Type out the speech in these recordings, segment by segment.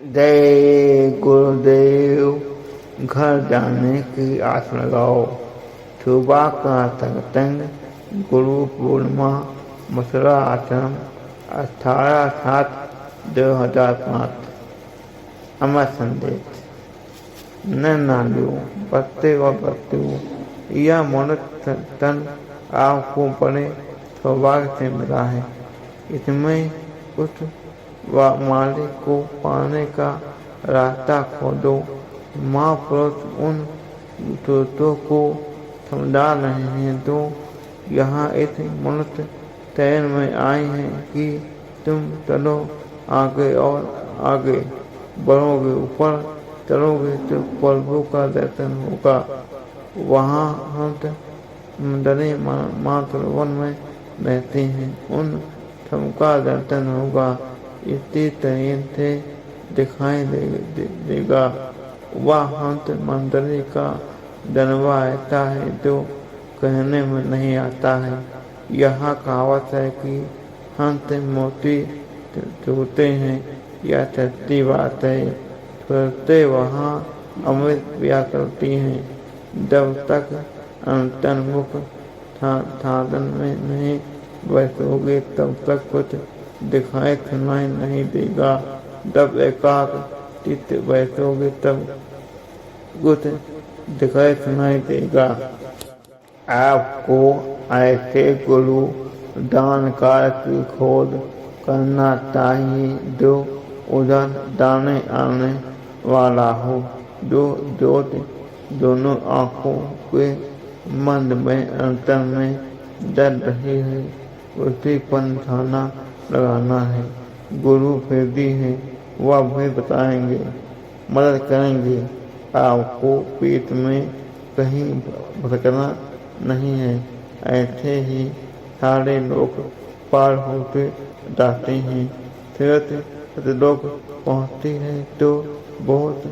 जय गुरुदेव। घर जाने की आस लगाओ। सुबह का सत्संग, गुरु पूर्णिमा, मथुरा आश्रम, 18/7/2005। अमर संदेश। न नालियों, पत्ते व पत्तियों, यह मनुष्य तन आपको बड़े सौभाग्य से मिला है। इसमें कुछ मालिक को पाने का रास्ता खोदो। महापुरुष उन सोचों को समझा रहे हैं तो यहाँ इस मनुष्य शहर में आए हैं कि तुम चलो आगे और आगे बढ़ोगे, ऊपर चलोगे तो प्रभु का दर्शन होगा। वहाँ हम मंदिर मातृवन में रहते हैं, उन सबका दर्शन होगा। इसी तरह से दिखाई देगा। वह हंत मंदिर का जन्मा ऐसा है जो कहने में नहीं आता है। यह कहावत है कि हंस मोती चूते हैं, यह सच्ची बात है। सुरते वहाँ अमृत पिया करती हैं। जब तक अंतर्मुख साधन में नहीं बैठोगे तब तक कुछ दिखाई सुनाई नहीं देगा। जब एकाग्र चित्त बैठोगे तब कुछ दिखाई सुनाई देगा। आपको ऐसे गुरु दानकार की खोज करना चाहिए जो उधर दाने आने वाला हो, जो ज्योति दोनों आँखों के मंद में अंतर में जल रही है, उसी पर निशाना लगाना है। गुरु फिरदी है, वह भी बताएंगे, मदद करेंगे। आपको पीठ में कहीं भटकना नहीं है। ऐसे ही सारे लोग पार होते जाते हैं। तीर्थ लोग पहुँचते हैं तो बहुत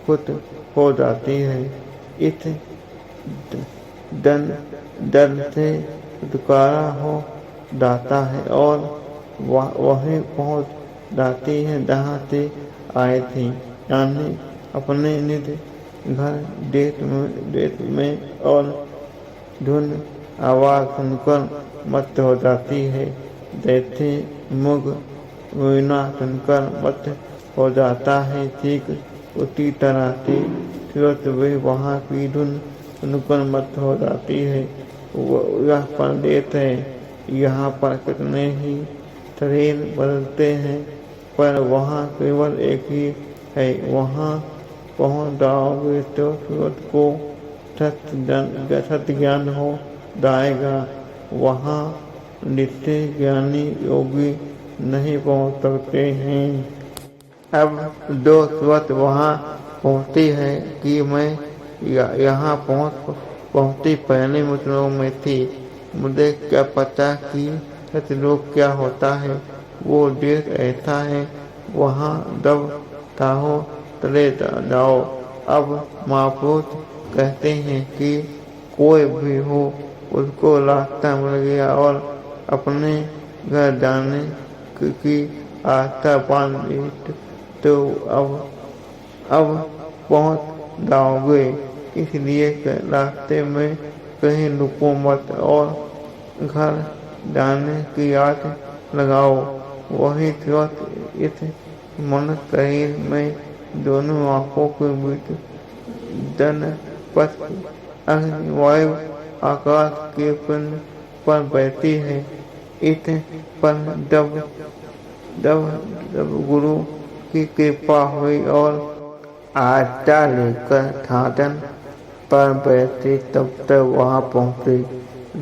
कुछ हो जाती है। इस दर्द से छुटकारा हो जाता है और वहीं पहुँच जाती है जहाँ से आए थे, यानी अपने निज घर देश में। और धुन आवाज सुनकर मत हो जाती है, जैसे मुग वीणा सुनकर मत हो जाता है, ठीक उसी तरह से सूरत भी वहाँ की धुन सुनकर मत हो जाती है। यह संदेश है। यहाँ पर कितने ही शरीर बदलते हैं, पर वहाँ केवल एक ही है। वहाँ पहुँच जाओगे तो सूरत को सत्य ज्ञान हो जाएगा। वहाँ नित्य ज्ञानी योगी नहीं पहुँच सकते हैं। अब जो सूरत वहाँ पहुँचती है कि मैं यहाँ पहुँचती पहले मुद्राओं में थी। मुझे क्या पता कि सतलोक क्या होता है। वो देश ऐसा है, वहाँ जब चाहो चले जाओ। अब महापुरुष कहते हैं कि कोई भी हो उसको रास्ता मिल गया और अपने घर जाने की आस्था बांध ली तो अब पहुँच जाओगे। इसलिए रास्ते में कहीं रुको मत और घर जाने की आस लगाओ। वही तुरंत इस मनुष्य शरीर में दोनों आँखों के बीच जन पथ अग्नि वायु आकाश के पिंड पर बैठी है। इस पर जब गुरु की कृपा हुई और आज्ञा लेकर साधन पर बैठे तब तक वहाँ पहुँचे।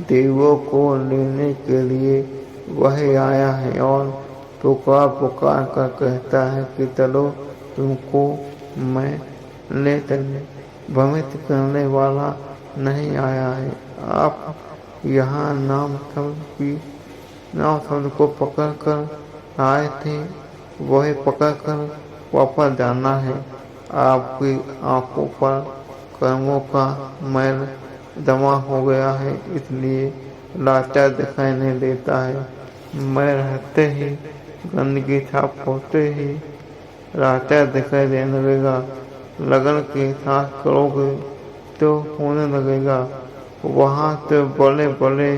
देवों को लेने के लिए वह आया है और पुकार कर कहता है कि चलो तुमको मैं ले चले। भ्रमित करने वाला नहीं आया है। आप यहाँ नाम शब्द को पकड़ कर आए थे, वही पकड़ कर वापस जाना है। आपकी आंखों पर कर्मों का मैल जमा हो गया है, इसलिए लाचार दिखाई नहीं देता है। मैं रहते ही गंदगी छाप होते ही रास्ता दिखाई देने लगेगा। लगन के साथ करोगे तो होने लगेगा। वहाँ तो बड़े बड़े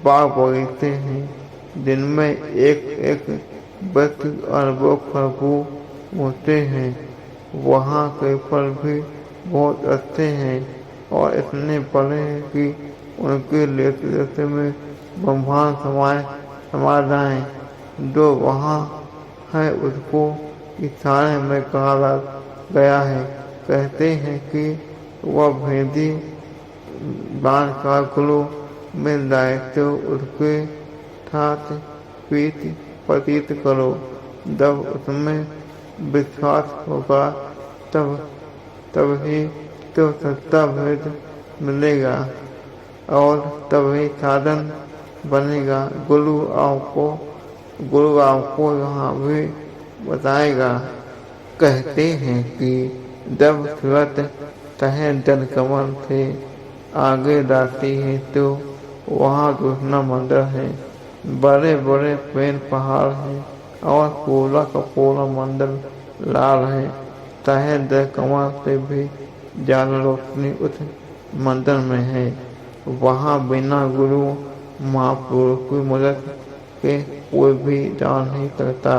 बाग बगीचे हैं जिनमें एक एक व्यक्ति अरबों खरबों होते हैं। वहाँ के फल भी बहुत अच्छे हैं और इतने बड़े हैं कि उनके लेते लेते में ब्रह्मांड समा जाए। जो वहाँ है उसको इशारे में कहा गया है। कहते हैं कि वह भेदी बाण का गुरु मिल जाए तो उसके साथ पीत प्रतीत करो। जब उसमें विश्वास होगा तब ही तो सच्चा भेद मिलेगा और तभी साधन बनेगा। गुरु आपको यहाँ भी बताएगा। कहते हैं कि जब सूरत तहे जल कमल से आगे जाती है तो वहाँ दूसरा मंदिर है। बड़े बड़े पेड़ पहाड़ हैं और पूरा का पूरा मंदिर लाल है। तहे जल कमल से भी ज्यादा रोशनी उस मंदिर में है। वहाँ बिना गुरु महापुरुष की मदद के कोई भी जा नहीं सकता।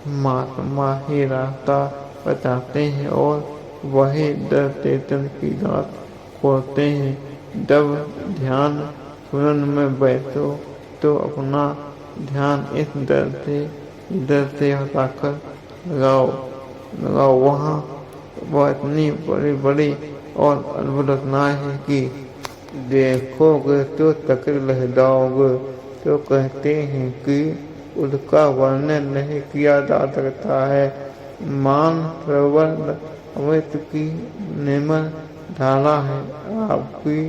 महात्मा ही रास्ता बताते हैं और वही दर चेतन की रात खोलते हैं। जब ध्यान सुनन में बैठो तो अपना ध्यान इस दर से हटाकर लगाओ। वहाँ वह इतनी बड़ी बड़ी और अद्भुत रचनाएं हैं कि देखोगे तो तकिर रह जाओगे। तो कहते हैं कि उसका वर्णन नहीं किया जा सकता है। मान सरोवर अमृत की निर्मल धारा है। आपकी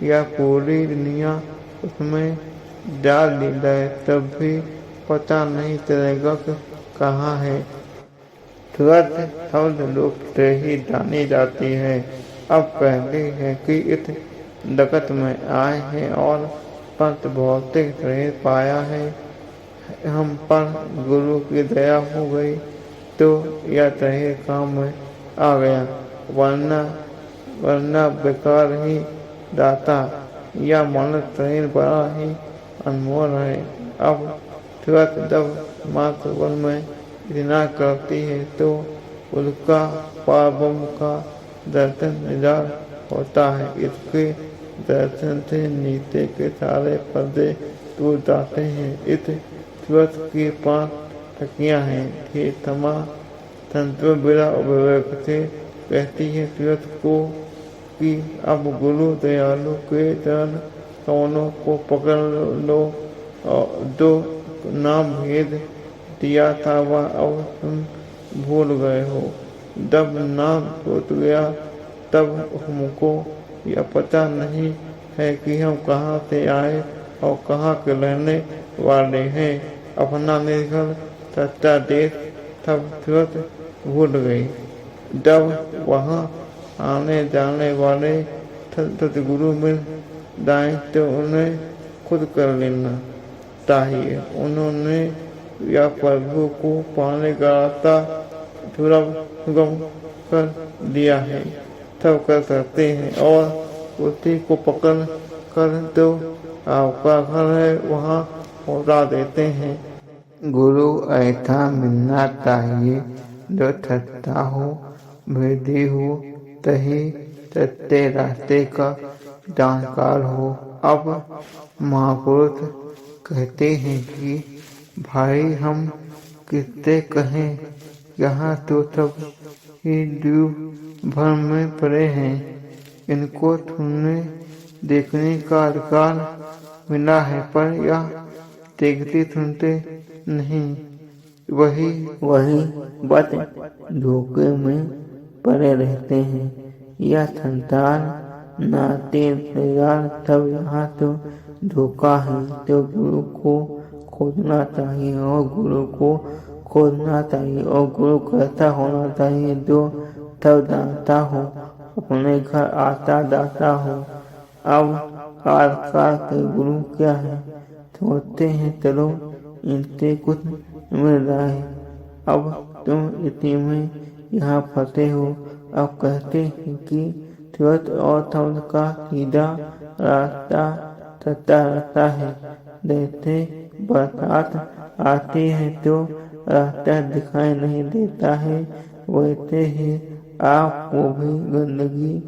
यह पूरी दुनिया उसमें डाल दी जाए तब भी पता नहीं चलेगा कि कहाँ है। तुरंत शब्द लोक से ही जानी जाती है। अब कहते हैं कि इस जगत में आए हैं और पंत भौतिक शरीर पाया है। हम पर गुरु की दया हो गई तो यह शरीर काम में आ गया, वरना बेकार ही जाता। यह मानव शरीर बड़ा ही अनमोल है। अब तुरंत जब मात्र वन में इतना करती है तो उसका पावम का दर्शन निजार होता है। इसके दर्शन से नीचे के सारे पर्दे टूट जाते हैं। इस सूरत की 5 तकियां हैं कि तमा तंत्र बिना विवेक से कहती है सूरत को कि अब गुरु दयालु के चरण कौनों को पकड़ लो। जो नाम भेद दिया था वह अब तुम भूल गए हो। जब नाम छूट गया तब हमको यह पता नहीं है कि हम कहाँ से आए और कहाँ के रहने वाले हैं। अपना निर्घर सच्चा देश तब तुरंत भूल गई। जब वहाँ आने जाने वाले सतगुरु मिल जाए तो उन्हें खुद कर लेना चाहिए। उन्होंने या प्रभु को पाने का रास्ता सुगम कर दिया है। सब कर सकते हैं और उसी को पकड़ कर तो आपका घर है वहाँ पहुँचा देते हैं। गुरु ऐसा मिलना चाहिए जो सच्चा हो, भेदी हो, सही सच्चे रास्ते का जानकार हो। अब महापुरुष कहते हैं कि भाई हम किससे कहें, यहाँ तो सब ही डूब भर में पड़े हैं। इनको सुनने देखने का अधिकार मिला है पर यह देखते सुनते नहीं। वही बस धोखे में पड़े रहते हैं। यह संसार नाते परिवार सब यहाँ तो धोखा है। तो गुरु को खोजना चाहिए और गुरु को खोजना चाहिए और गुरु कैसा होना चाहिए जो सब जानता हो, अपने घर आता जाता हो। अब काल के गुरु क्या है, सोचते हैं चलो इनसे कुछ मिल रहा है। अब तुम इसी में यहाँ फंसे हो। अब कहते हैं कि त्वत और थम्स का सीधा रास्ता सच्चा रास्ता है। जैसे बरसात आती है तो रास्ता दिखाई नहीं देता है, वैसे ही आपको भी गंदगी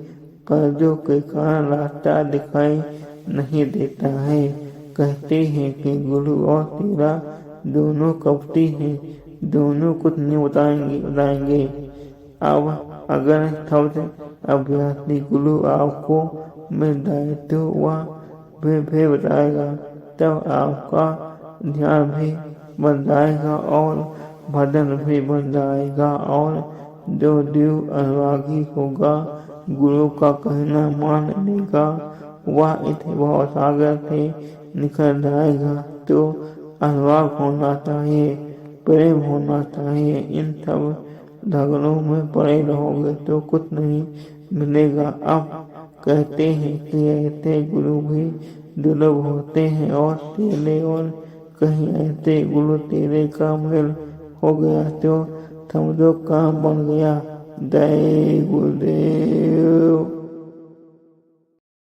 कर्जों के कारण रास्ता दिखाई नहीं देता है। कहते हैं कि गुरु और तेरा दोनों कपटी हैं, दोनों कुछ नहीं बताएंगे। अब अगर शब्द अभ्यासी गुरु आपको मिल जाए तो वह भी बताएगा, तब आपका ध्यान भी बन जाएगा और भजन भी बन जाएगा। और जो जीव अनुरागी होगा, गुरु का कहना मान लेगा, वह इस भवसागर से निकल जाएगा। तो अनुराग होना चाहिए, प्रेम होना चाहिए। इन सब झगड़ों में पड़े रहोगे तो कुछ नहीं मिलेगा। अब कहते हैं कि ऐसे गुरु भी दुर्लभ होते हैं और तेरे और कहीं ऐसे गुरु तेरे का मेल हो गया तो समझो काम बन गया। जय गुरुदेव।